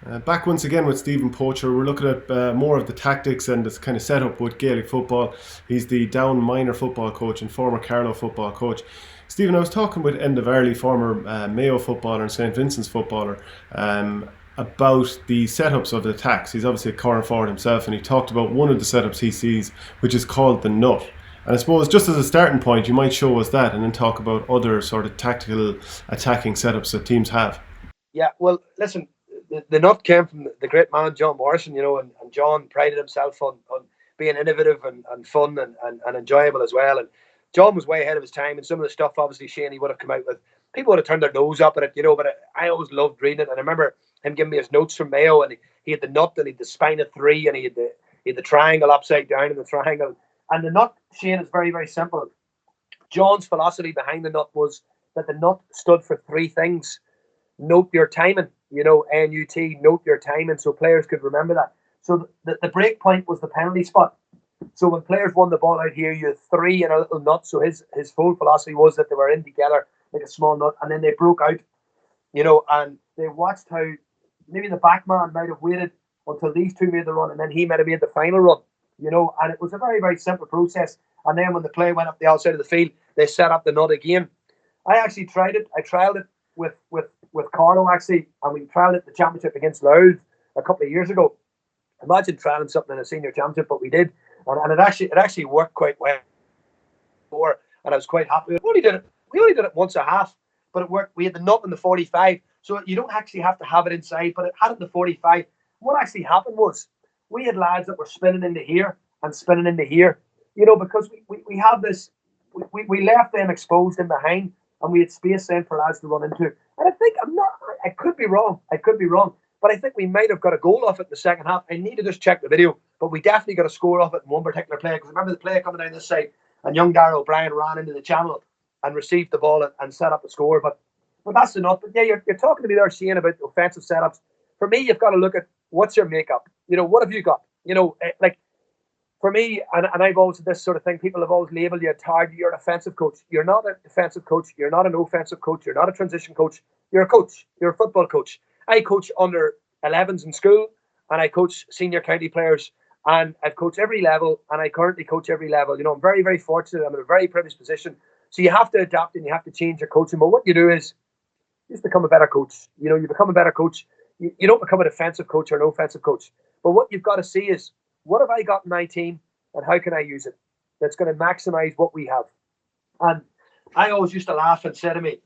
Back once again with Steven Poacher. We're looking at more of the tactics and this kind of setup with Gaelic football. He's the Down minor football coach and former Carlow football coach. Stephen, I was talking with Enda Varley, former Mayo footballer and St Vincent's footballer, about the setups of the attacks. He's obviously a corner forward himself, and he talked about one of the setups he sees, which is called the nut. And I suppose just as a starting point, you might show us that and then talk about other sort of tactical attacking setups that teams have. Yeah, well, listen, the nut came from the great man John Morrison, and John prided himself on being innovative and fun and enjoyable as well. And John was way ahead of his time, and some of the stuff, obviously, Shane, he would have come out with. People would have turned their nose up at it, but I always loved reading it. And I remember him giving me his notes from Mayo, and he had the nut, and he had the spine of three, and he had the triangle upside down in the triangle. And the nut, Shane, is very, very simple. John's philosophy behind the nut was that the nut stood for three things. Note your timing, NUT, note your timing, so players could remember that. So the break point was the penalty spot. So when players won the ball out here, you had three and a little nut. So his full philosophy was that they were in together like a small nut, and then they broke out, and they watched how maybe the back man might have waited until these two made the run, and then he might have made the final run, and it was a very, very simple process. And then when the play went up the outside of the field, they set up the nut again. I actually tried it. I trialed it with Carlow, actually, and we trialed it at the championship against Louth a couple of years ago. Imagine trialing something in a senior championship, but we did, and it actually worked quite well. And I was quite happy. We only did it once a half, but it worked. We had the nut in the 45, so you don't actually have to have it inside, but it had it in the 45. What actually happened was we had lads that were spinning into here and spinning into here, because we have this. We left them exposed in behind, and we had space then for lads to run into. And I think I could be wrong. But I think we might have got a goal off it in the second half. I need to just check the video, but we definitely got a score off it in one particular play. Because remember the play coming down this side, and young Darrell O'Brien ran into the channel and received the ball and set up the score. But that's enough. But yeah, you're talking to me there, Shane, about offensive setups. For me, you've got to look at what's your makeup. What have you got? Like for me, and I've always said this sort of thing, people have always labeled you a target, you're an offensive coach. You're not a defensive coach, you're not an offensive coach, you're not a transition coach, you're a coach, you're a football coach. I coach under 11s in school, and I coach senior county players, and I've coached every level, and I currently coach every level. I'm very, very fortunate, I'm in a very privileged position. So you have to adapt and you have to change your coaching. But what you do is you just become a better coach. You become a better coach. You don't become a defensive coach or an offensive coach. But what you've got to see is, what have I got in my team, and how can I use it that's going to maximize what we have? And I always used to laugh and say to me,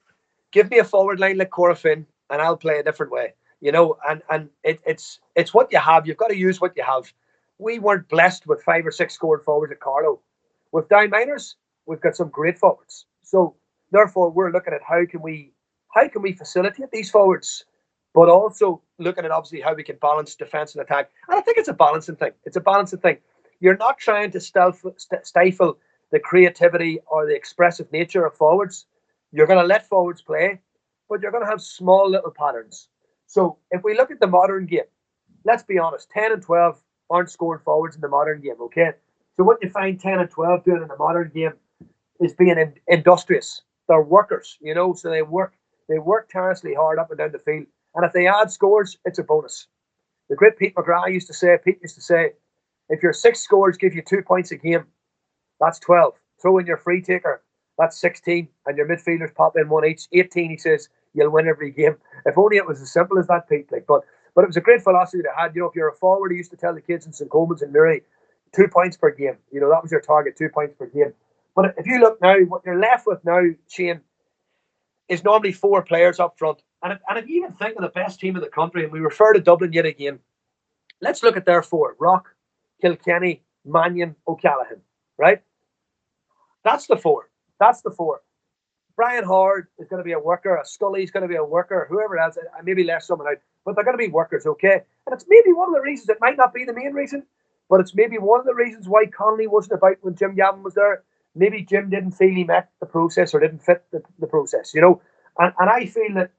give me a forward line like Cora Finn, and I'll play a different way. And it's what you have. You've got to use what you have. We weren't blessed with 5 or 6 scoring forwards at Carlow. With down minors, we've got some great forwards. So therefore, we're looking at how can we facilitate these forwards, but also looking at obviously how we can balance defense and attack. And I think it's a balancing thing. You're not trying to stifle the creativity or the expressive nature of forwards. You're going to let forwards play, but you're going to have small little patterns. So if we look at the modern game, let's be honest, 10 and 12 aren't scoring forwards in the modern game, okay? So what you find 10 and 12 doing in the modern game is being industrious. They're workers, so they work tirelessly hard up and down the field. And if they add scores, it's a bonus. The great Pete used to say, if your 6 scores give you 2 points a game, that's 12. Throw in your free taker, that's 16. And your midfielders pop in 1 each, 18, he says, you'll win every game. If only it was as simple as that, Pete. But it was a great philosophy they had. If you're a forward, he used to tell the kids in St. Coleman's and Murray, 2 points per game. That was your target, 2 points per game. But if you look now, what you're left with now, Shane, is normally 4 players up front. And if you even think of the best team in the country, and we refer to Dublin yet again, let's look at their 4. Rock, Kilkenny, Mannion, O'Callaghan, right? That's the 4. Brian Howard is going to be a worker. A Scully's going to be a worker. Whoever else, I maybe left someone out, but they're going to be workers, okay? And it's maybe one of the reasons, it might not be the main reason, but it's maybe one of the reasons why Connolly wasn't about when Jim Gavin was there. Maybe Jim didn't feel he met the process or didn't fit the process, And I feel that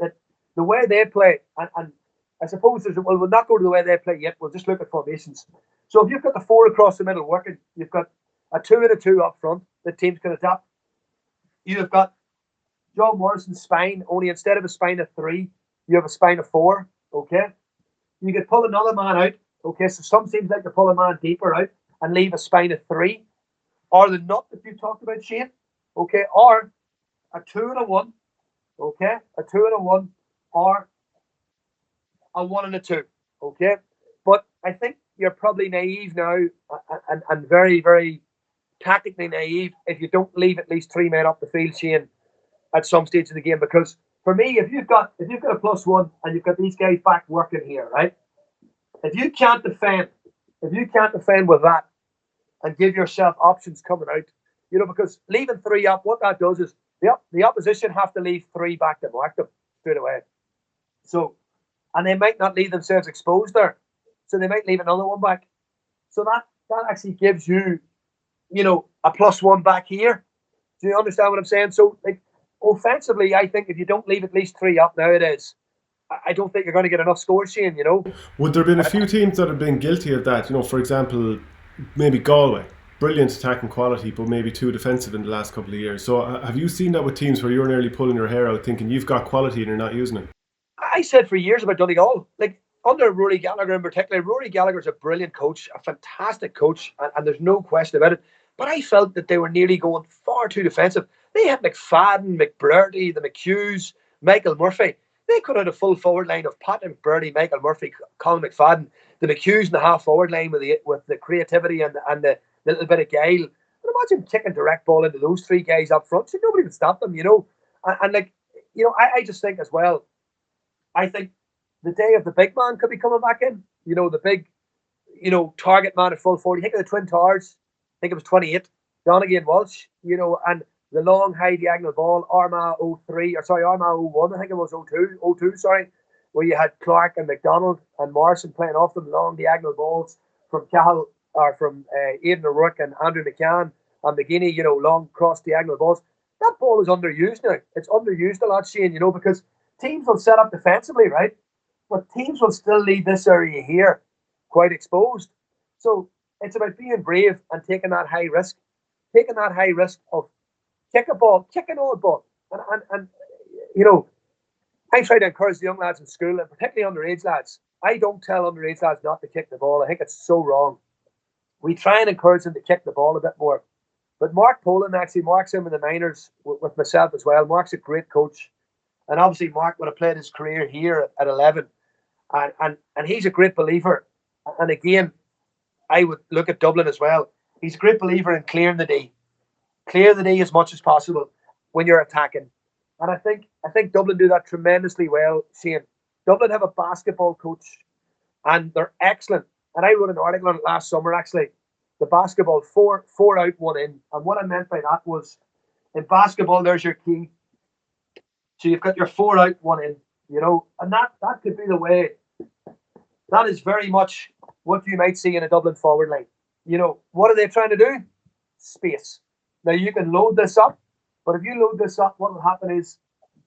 the way they play, and I suppose we'll not go to the way they play yet. We'll just look at formations. So if you've got the 4 across the middle working, you've got a 2 and a 2 up front. The teams can adapt. You've got John Morrison's spine, only instead of a spine of 3, you have a spine of 4, okay? You could pull another man out. Okay, so some teams like to pull a man deeper out and leave a spine of 3, or the nut that you talked about, Shane. Okay, or a 2 and a 1. Okay, a 2 and a 1, or a 1 and a 2. Okay, but I think you're probably naive now, and very, very tactically naive if you don't leave at least 3 men up the field, Shane, at some stage of the game. Because for me, if you've got a +1 and you've got these guys back working here, right? If you can't defend, with that and give yourself options coming out, because leaving 3 up, what that does is the opposition have to leave 3 back to mark them straight away. So, and they might not leave themselves exposed there, so they might leave another one back. So that actually gives you, a +1 back here. Do you understand what I'm saying? So, like, offensively, I think if you don't leave at least 3 up nowadays, I don't think you're going to get enough scores, Shane, Would there have been a few teams that have been guilty of that? For example, maybe Galway. Brilliant attacking quality, but maybe too defensive in the last couple of years. So have you seen that with teams where you're nearly pulling your hair out thinking you've got quality and you're not using it? I said for years about Donegal, like under Rory Gallagher in particular. Rory Gallagher's a brilliant coach, a fantastic coach, and there's no question about it. But I felt that they were nearly going far too defensive. They had McFadden, McBurdy, the McHughes, Michael Murphy. They could have had a full forward line of Pat McBurdy, Michael Murphy, Colin McFadden, the McHughes in the half forward line with the creativity and the little bit of guile. And imagine kicking direct ball into those 3 guys up front. So nobody would stop them, And I just think as well, I think the day of the big man could be coming back in. The big, target man at full 40. Think of the Twin Towers. I think it was 28. Donaghy and Walsh, and the long high diagonal ball, Armagh 03, or sorry, Armagh 01, I think it was 02, where you had Clark and McDonald and Morrison playing off them long diagonal balls from Cahill, or from Aidan O'Rourke and Andrew McCann and McGinney, long cross diagonal balls. That ball is underused now. It's underused a lot, Shane, because teams will set up defensively, right? But teams will still leave this area here quite exposed. So it's about being brave and taking that high risk of kick an odd ball. And I try to encourage the young lads in school, and particularly underage lads. I don't tell underage lads not to kick the ball. I think it's so wrong. We try and encourage them to kick the ball a bit more. But Mark Poland, actually, Mark's in with the Miners with myself as well. Mark's a great coach. And obviously, Mark would have played his career here at 11. And he's a great believer. And again, I would look at Dublin as well. He's a great believer in clearing the D. Clear the D as much as possible when you're attacking. And I think Dublin do that tremendously well, Shane. Dublin have a basketball coach, and they're excellent. And I wrote an article on it last summer, actually. The basketball, four out, 1 in. And what I meant by that was, in basketball, there's your key. So you've got your 4 out, 1 in, and that could be the way. That is very much what you might see in a Dublin forward line. What are they trying to do? Space. Now, you can load this up, but if you load this up, what will happen is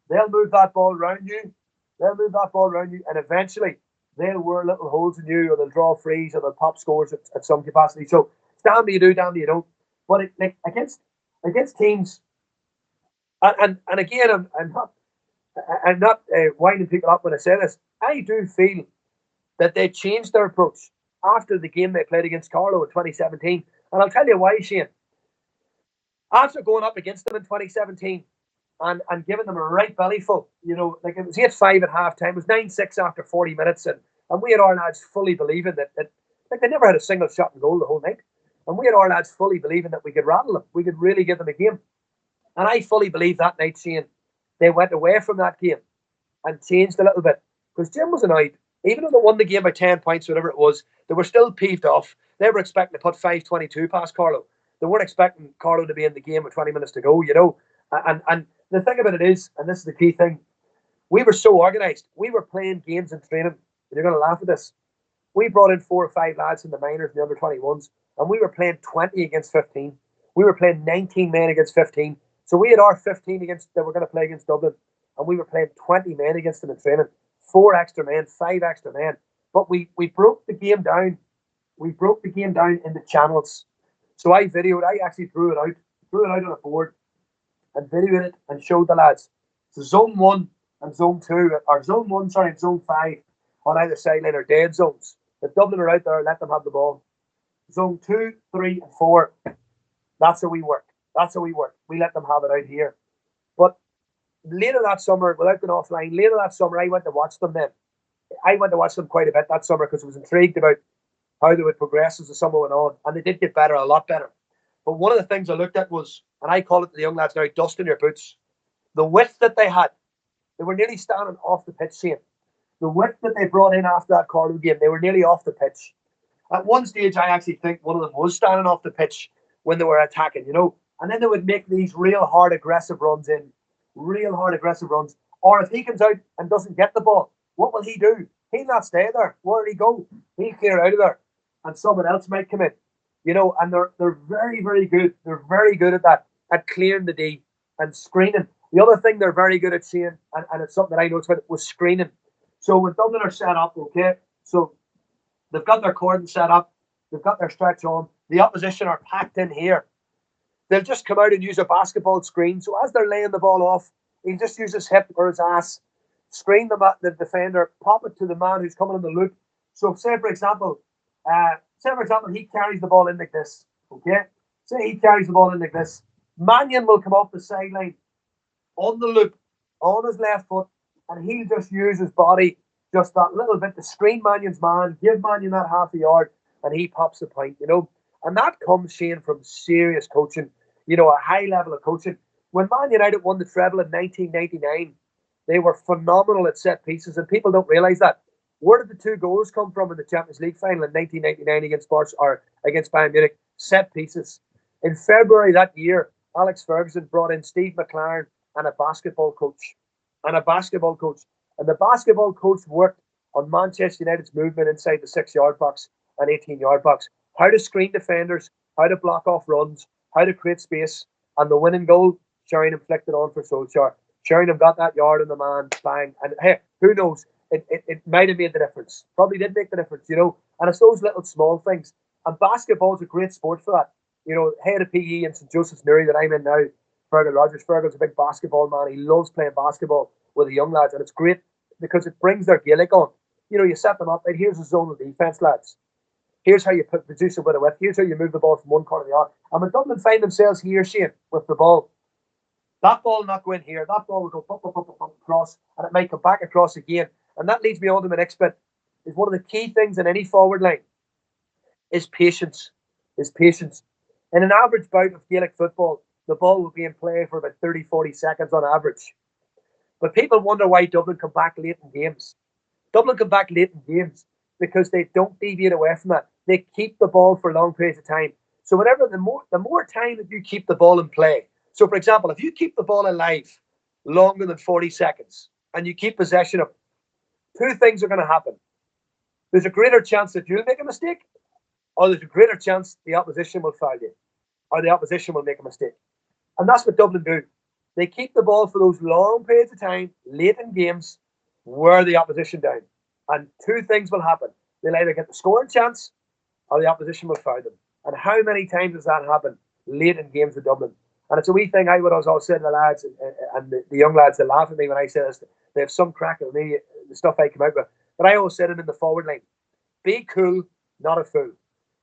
they'll move that ball around you, and eventually they'll wear little holes in you, or they'll draw frees, or they'll pop scores at some capacity. So it's damn do you do, damn do you don't. But against teams, and again, I'm not winding people up when I say this. I do feel that they changed their approach after the game they played against Carlow in 2017. And I'll tell you why, Shane. After going up against them in 2017 and giving them a right bellyful, like it was 8-5 at half time, it was 9-6 after 40 minutes, and we had our lads fully believing that they never had a single shot and goal the whole night. And we had our lads fully believing that we could rattle them. We could really give them a game. And I fully believe that night, Shane, they went away from that game and changed a little bit. Because Jim was annoyed. Even though they won the game by 10 points, whatever it was, they were still peeved off. They were expecting to put 5-22 past Carlow. They weren't expecting Carlow to be in the game with 20 minutes to go, And the thing about it is, and this is the key thing, we were so organised. We were playing games in training. And you're going to laugh at this. We brought in 4 or 5 lads in the minors and the under-21s, and we were playing 20 against 15. We were playing 19 men against 15. So we had our 15 that were going to play against Dublin, and we were playing 20 men against them in training. 4 extra men, 5 extra men. But we broke the game down. We broke the game down into channels. So I actually drew it out on a board and videoed it and showed the lads. So zone 1 and zone 2, or zone 1, and zone 5 on either sideline are dead zones. If Dublin are out there, let them have the ball. Zone 2, 3, and 4, that's how we work. That's how we work. We let them have it out here. But later that summer, without going offline, later that summer, I went to watch them then. I went to watch them quite a bit that summer because I was intrigued about how they would progress as the summer went on. And they did get better, a lot better. But one of the things I looked at was, and I call it to the young lads now, dust in your boots. The width that they had, they were nearly standing off the pitch, Shane. The width that they brought in after that Carlow game, they were nearly off the pitch. At one stage, I actually think one of them was standing off the pitch when they were attacking, and then they would make these real hard, aggressive runs in, real hard, aggressive runs. Or if he comes out and doesn't get the ball, what will he do? He'll not stay there. Where will he go? He'll clear out of there, and someone else might come in, and they're very, very good. They're very good at that, at clearing the D and screening. The other thing they're very good at seeing, and it's something that I noticed about it, was screening. So when Dublin are set up, okay, so they've got their cordon set up, they've got their stretch on, the opposition are packed in here. They'll just come out and use a basketball screen. So as they're laying the ball off, he'll just use his hip or his ass, screen the defender, pop it to the man who's coming in the loop. So say for example, he carries the ball in like this, okay? Say he carries the ball in like this. Mannion will come off the sideline on the loop, on his left foot, and he'll just use his body just that little bit to screen Mannion's man, give Mannion that half a yard, and he pops the point, And that comes, Shane, from serious coaching, a high level of coaching. When Man United won the treble in 1999, they were phenomenal at set pieces, and people don't realise that. Where did the 2 goals come from in the Champions League final in 1999 against Bayern Munich? Set pieces. In February that year, Alex Ferguson brought in Steve McLaren and a basketball coach. And the basketball coach worked on Manchester United's movement inside the 6-yard box and 18-yard box. How to screen defenders, how to block off runs, how to create space. And the winning goal, Sheringham flicked it on for Solskjaer. Sheringham got that yard on the man, bang. And hey, who knows? It might have made the difference. Probably did make the difference, And it's those little small things. And basketball is a great sport for that. Head of PE in St. Joseph's Newry that I'm in now, Fergal Rogers. Fergal's a big basketball man. He loves playing basketball with the young lads. And it's great because it brings their Gaelic on. You set them up. Right, here's a zonal defence, lads. Here's how you produce a bit of width. Here's how you move the ball from one corner to the other. And when Dublin find themselves here, Shane, with the ball, that ball will not go in here. That ball will go bump across, and it might come back across again. And that leads me on to my next bit. Is one of the key things in any forward line is patience. In an average bout of Gaelic football, the ball will be in play for about 30, 40 seconds on average. But people wonder why Dublin come back late in games. Dublin come back late in games because they don't deviate away from that. They keep the ball for long periods of time. So whenever the more time that you keep the ball in play. So for example, if you keep the ball alive longer than 40 seconds and you keep possession of, 2 things are going to happen. There's a greater chance that you'll make a mistake, or there's a greater chance the opposition will foul you, or the opposition will make a mistake. And that's what Dublin do. They keep the ball for those long periods of time, late in games, wear the opposition down. And 2 things will happen. They'll either get the scoring chance, or the opposition will foul them. And how many times does that happen late in games with Dublin? And it's a wee thing I would always say to the lads and the young lads that laugh at me when I say this. They have some crack at me, the stuff I come out with. But I always said it in the forward line. Be cool, not a fool.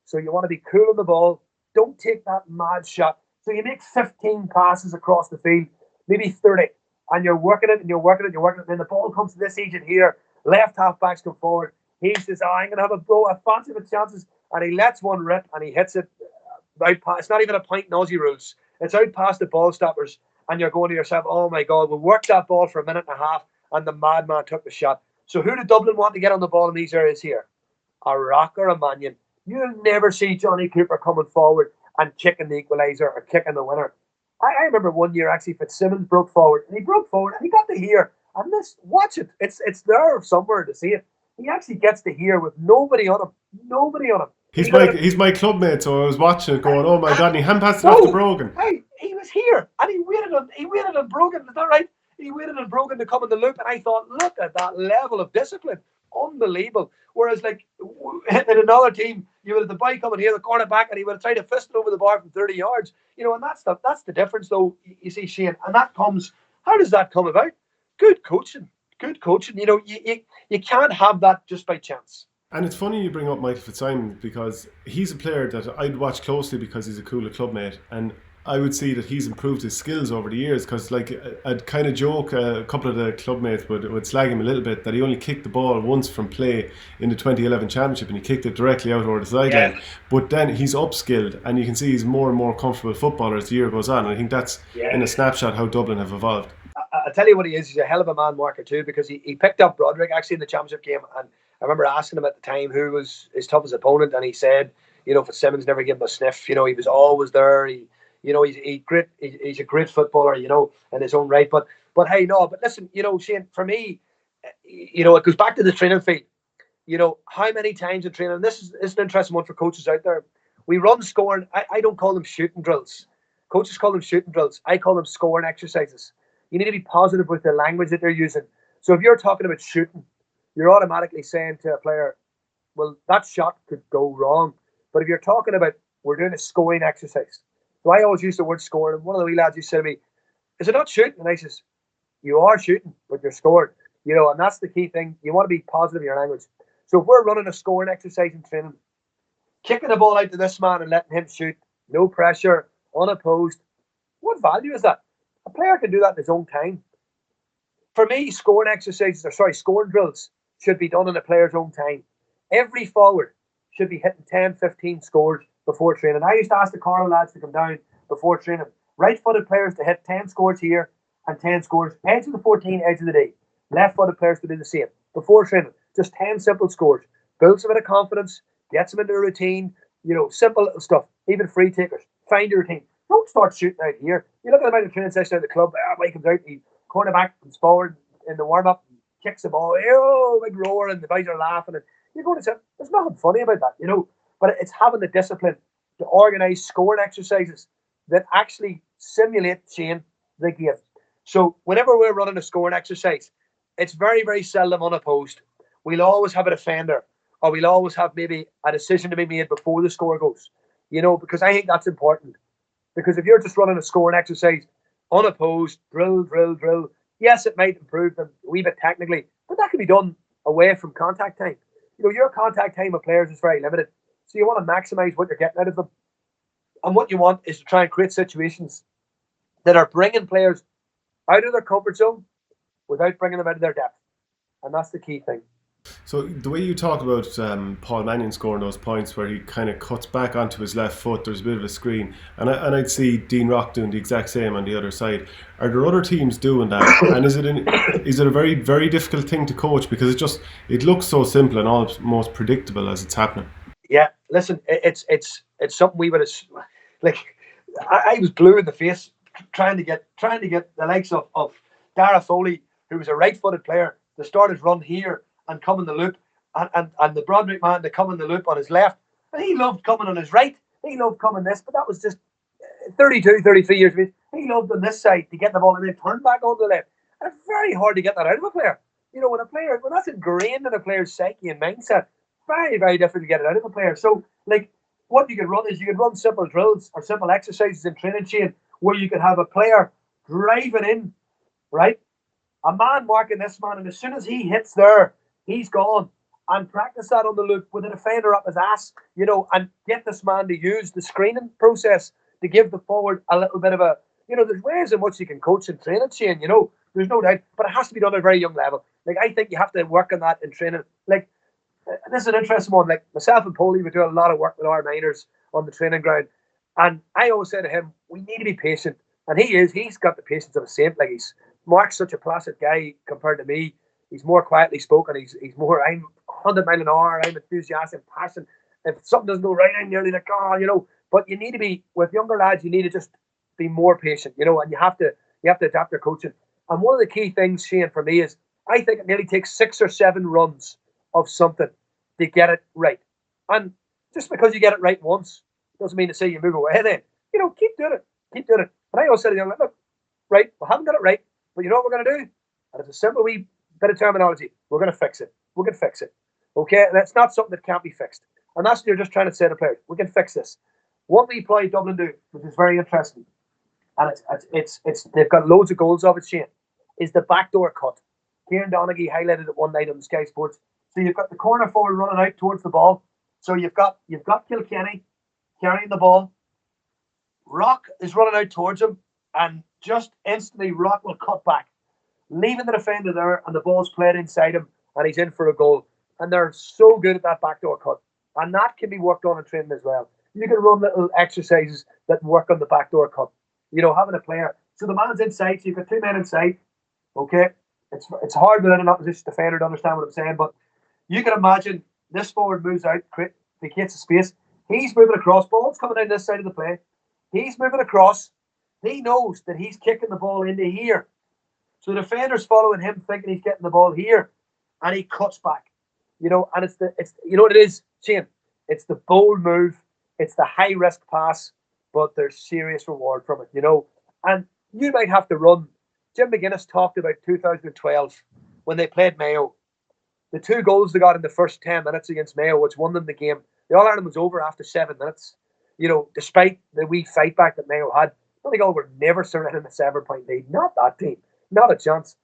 So you want to be cool on the ball. Don't take that mad shot. So you make 15 passes across the field, maybe 30, and you're working it, and then the ball comes to this agent here. Left half backs come forward. He says, I'm going to have a go, a fancy with chances. And he lets one rip, and he hits it out past. It's not even a point in Aussie rules. It's out past the ball stoppers, and you're going to yourself, oh my God, we worked that ball for a minute and a half, and the madman took the shot. So who did Dublin want to get on the ball in these areas here? A Rock or a Mannion. You'll never see Johnny Cooper coming forward and kicking the equaliser or kicking the winner. I remember one year actually Fitzsimmons broke forward and he got to here. And watch it. It's there somewhere to see it. He actually gets to here with nobody on him. He's my clubmate, so I was watching it going, oh my God, and he hand passed it off to Brogan. Hey, he was here and he waited on Brogan, is that right? He waited on Brogan to come in the loop, and I thought, look at that level of discipline. Unbelievable. Whereas, like, in another team, you would have the boy coming here, the cornerback, and he would have tried to fist it over the bar from 30 yards. And that's the difference, though, you see, Shane. And how does that come about? Good coaching. good coaching. You know, you can't have that just by chance. And it's funny you bring up Michael Fitzsimons because he's a player that I'd watch closely because he's a cooler clubmate, and I would see that he's improved his skills over the years. Because like I'd kind of joke, a couple of the clubmates would slag him a little bit that he only kicked the ball once from play in the 2011 championship, and he kicked it directly out over the sideline. Yeah. But then he's upskilled, and you can see he's more and more comfortable footballer as the year goes on. And I think that's in a snapshot how Dublin have evolved. I'll tell you what he is. He's a hell of a man marker too, because he picked up Broderick actually in the championship game, and I remember asking him at the time who was his toughest opponent, and he said, you know, Fitzsimmons never gave him a sniff. You know, he was always there. You know, he's a great footballer, you know, in his own right. But hey, no, but listen, you know, Shane, for me, you know, it goes back to the training field. You know, how many times in training, and this is an interesting one for coaches out there. We run scoring. I don't call them shooting drills. Coaches call them shooting drills. I call them scoring exercises. You need to be positive with the language that they're using. So if you're talking about shooting, you're automatically saying to a player, well, that shot could go wrong. But if you're talking about, we're doing a scoring exercise. So I always use the word scoring. And one of the wee lads used to say to me, is it not shooting? And I says, you are shooting, but you're scoring. You know, and that's the key thing. You want to be positive in your language. So if we're running a scoring exercise in training, kicking the ball out to this man and letting him shoot, no pressure, unopposed, what value is that? A player can do that in his own time. For me, scoring drills should be done in a player's own time. Every forward should be hitting 10, 15 scores before training. I used to ask the Carlow lads to come down before training. Right-footed players to hit 10 scores here and 10 scores. Edge of the 14, edge of the day. Left-footed players to do the same. Before training, just 10 simple scores. Builds them into confidence, gets them into a routine, you know, simple little stuff. Even free takers. Find your routine. Don't start shooting out here. You look at the amount of training session at the club, Mike comes out, he cornerback comes forward in the warm-up, kicks the ball, oh, big roar, and the guys are laughing. And you're going to say, there's nothing funny about that, you know. But it's having the discipline to organise scoring exercises that actually simulate, Shane, the game. So whenever we're running a scoring exercise, it's very, very seldom unopposed. We'll always have a defender, or we'll always have maybe a decision to be made before the score goes, you know, because I think that's important. Because if you're just running a scoring exercise, unopposed, drill, yes, it might improve them a wee bit technically, but that can be done away from contact time. You know, your contact time with players is very limited. So you want to maximise what you're getting out of them. And what you want is to try and create situations that are bringing players out of their comfort zone without bringing them out of their depth. And that's the key thing. So the way you talk about Paul Mannion scoring those points where he kind of cuts back onto his left foot, there's a bit of a screen, and I'd see Dean Rock doing the exact same on the other side. Are there other teams doing that? And is it a very, very difficult thing to coach, because it looks so simple and almost predictable as it's happening? Yeah, listen, it's something we would have, like, I was blue in the face trying to get the likes of Dara Foley, who was a right-footed player, to start his run here and come in the loop, and the Broderick man to come in the loop on his left. And he loved coming on his right. He loved coming this, but that was just 32, 33 years of age. He loved on this side to get the ball and then turn back on the left. And it's very hard to get that out of a player. You know, when that's ingrained in a player's psyche and mindset, very, very difficult to get it out of a player. So, like, what you could run is you could run simple drills or simple exercises in training chain where you could have a player driving in, right? A man marking this man, and as soon as he hits there, he's gone. And practice that on the loop with a defender up his ass, you know, and get this man to use the screening process to give the forward a little bit of a, you know, there's ways in which you can coach and train it, Shane, you know, there's no doubt, but it has to be done at a very young level. Like, I think you have to work on that in training. Like, this is an interesting one. Like, myself and Polly, we do a lot of work with our minors on the training ground. And I always say to him, we need to be patient. And he's got the patience of a saint. Like, Mark's such a placid guy compared to me. He's more quietly spoken. He's more, I'm 100 mile an hour. I'm enthusiastic, passionate. If something doesn't go right, I'm nearly like, oh, you know. But you need to be, with younger lads, you need to just be more patient, you know, and you have to adapt your coaching. And one of the key things, Shane, for me is, I think it nearly takes 6 or 7 runs of something to get it right. And just because you get it right once doesn't mean to say you move away then. You know, keep doing it. And I always say to them, look, right, we haven't got it right, but you know what we're going to do? And it's a simple wee bit of terminology. We're going to fix it. We can fix it. Okay? And it's not something that can't be fixed. And that's what you're just trying to say to players. We can fix this. What we play Dublin do, which is very interesting, and it's they've got loads of goals of it, Shane, is the backdoor cut. Kieran Donaghy highlighted it one night on Sky Sports. So you've got the corner forward running out towards the ball. So you've got Kilkenny carrying the ball. Rock is running out towards him, and just instantly Rock will cut back, leaving the defender there, and the ball's played inside him, and he's in for a goal. And they're so good at that backdoor cut, and that can be worked on in training as well. You can run little exercises that work on the backdoor cut. Having a player. So the man's inside, so you've got two men inside. Okay, it's hard within an opposition defender to understand what I'm saying, but you can imagine this forward moves out, vacates the space. He's moving across, ball's coming down this side of the play. He's moving across. He knows that he's kicking the ball into here. So the defender's following him, thinking he's getting the ball here, and he cuts back. And it's what it is, Shane. It's the bold move. It's the high risk pass, but there's serious reward from it. And you might have to run. Jim McGuinness talked about 2012 when they played Mayo. The 2 goals they got in the first 10 minutes against Mayo, which won them the game. The All-Ireland was over after 7 minutes. Despite the wee fight back that Mayo had, Donegal were never surrendering a 7-point lead. Not that team. Not a chance.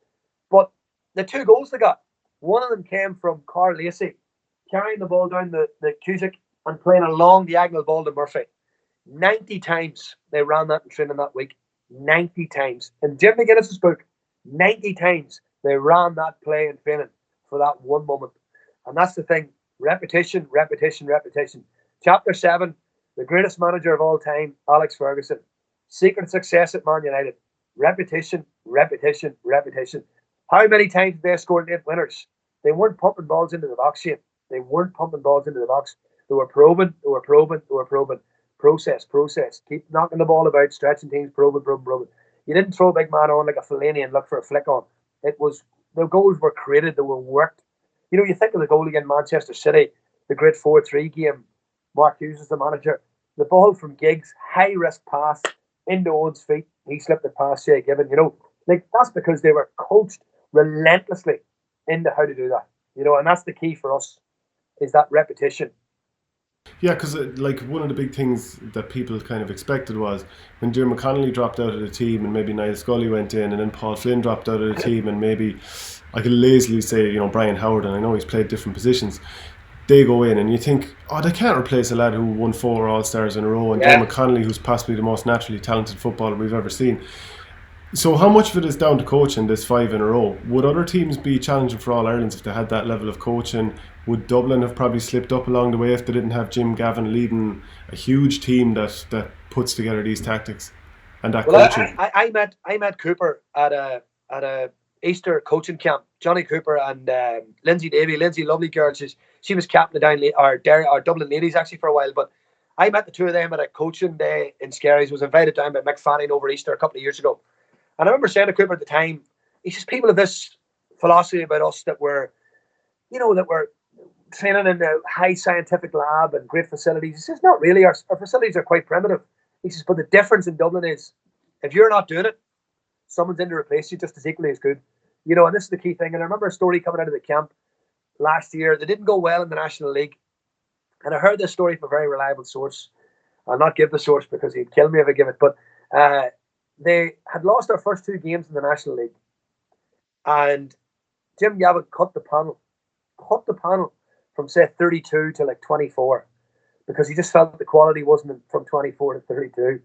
But the 2 goals they got, one of them came from Carl Lacey, carrying the ball down the Cusick and playing a long diagonal ball to Murphy. 90 times they ran that in training that week. 90 times. In Jim McGuinness's book, 90 times they ran that play in training for that one moment. And that's the thing. Repetition, repetition, repetition. Chapter 7, the greatest manager of all time, Alex Ferguson. Secret success at Man United. Repetition, repetition, repetition. How many times did they score 8 winners? They weren't pumping balls into the box, Shane. They weren't pumping balls into the box. They were probing. Process. Keep knocking the ball about, stretching teams, probing. You didn't throw a big man on like a Fellaini and look for a flick on. It was, the goals were created, they were worked. You think of the goal against Manchester City, the great 4-3 game. Mark Hughes is the manager. The ball from Giggs, high risk pass into Owen's feet. He slipped it past Shea Given. That's because they were coached relentlessly into how to do that. And that's the key for us, is that repetition. Yeah, because one of the big things that people kind of expected was when Diarmuid Connolly dropped out of the team and maybe Niall Scully went in, and then Paul Flynn dropped out of the team, and maybe I could lazily say Brian Howard, and I know he's played different positions. They go in and you think, they can't replace a lad who won 4 All-Stars in a row, and Diarmuid Connolly, who's possibly the most naturally talented footballer we've ever seen. So how much of it is down to coaching, this 5 in a row? Would other teams be challenging for All-Irelands if they had that level of coaching? Would Dublin have probably slipped up along the way if they didn't have Jim Gavin leading a huge team that puts together these tactics and that coaching? I met Cooper at a Easter coaching camp. Johnny Cooper and Lindsay Davey. Lindsay, lovely girl. She was captain of our Dublin ladies actually for a while. But I met the 2 of them at a coaching day in Skerries. Was invited down by Mick Fanning over Easter a couple of years ago. And I remember saying to Cooper at the time, he says, people have this philosophy about us that we're training in a high scientific lab and great facilities. He says, not really. Our facilities are quite primitive. He says, but the difference in Dublin is if you're not doing it, someone's in to replace you just as equally as good. And this is the key thing. And I remember a story coming out of the camp last year. They didn't go well in the National League. And I heard this story from a very reliable source. I'll not give the source because he'd kill me if I give it. But they had lost their first 2 games in the National League. And Jim Gavin cut the panel from, say, 32 to like 24 because he just felt the quality wasn't from 24 to 32.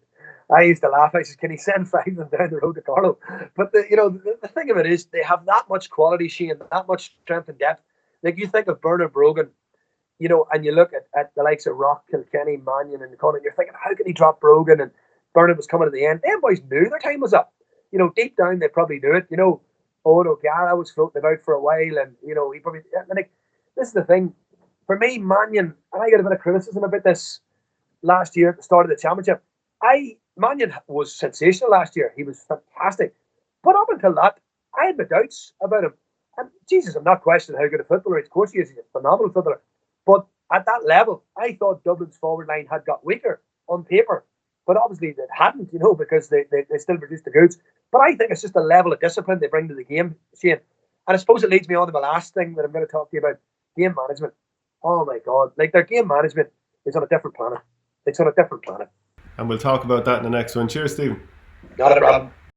I used to laugh. I said, can he send 5 of them down the road to Carlow? But the thing of it is they have that much quality, Shane, that much strength and depth. Like you think of Bernard Brogan, and you look at the likes of Rock, Kilkenny, Mannion and Conan, you're thinking, how can he drop Brogan? And Bernard was coming to the end. Them boys knew their time was up. Deep down they probably knew it. Owen O'Gara was floating about for a while, and he probably this is the thing. For me, Mannion, and I got a bit of criticism about this last year at the start of the championship. Mannion was sensational last year. He was fantastic. But up until that, I had my doubts about him. And Jesus, I'm not questioning how good a footballer he is. Of course he is. He's a phenomenal footballer. But at that level, I thought Dublin's forward line had got weaker on paper. But obviously it hadn't, because they still produced the goods. But I think it's just the level of discipline they bring to the game, Shane. And I suppose it leads me on to the last thing that I'm going to talk to you about, game management. Oh my God. Their game management is on a different planet. It's on a different planet. And we'll talk about that in the next one. Cheers, Stephen. Not a problem.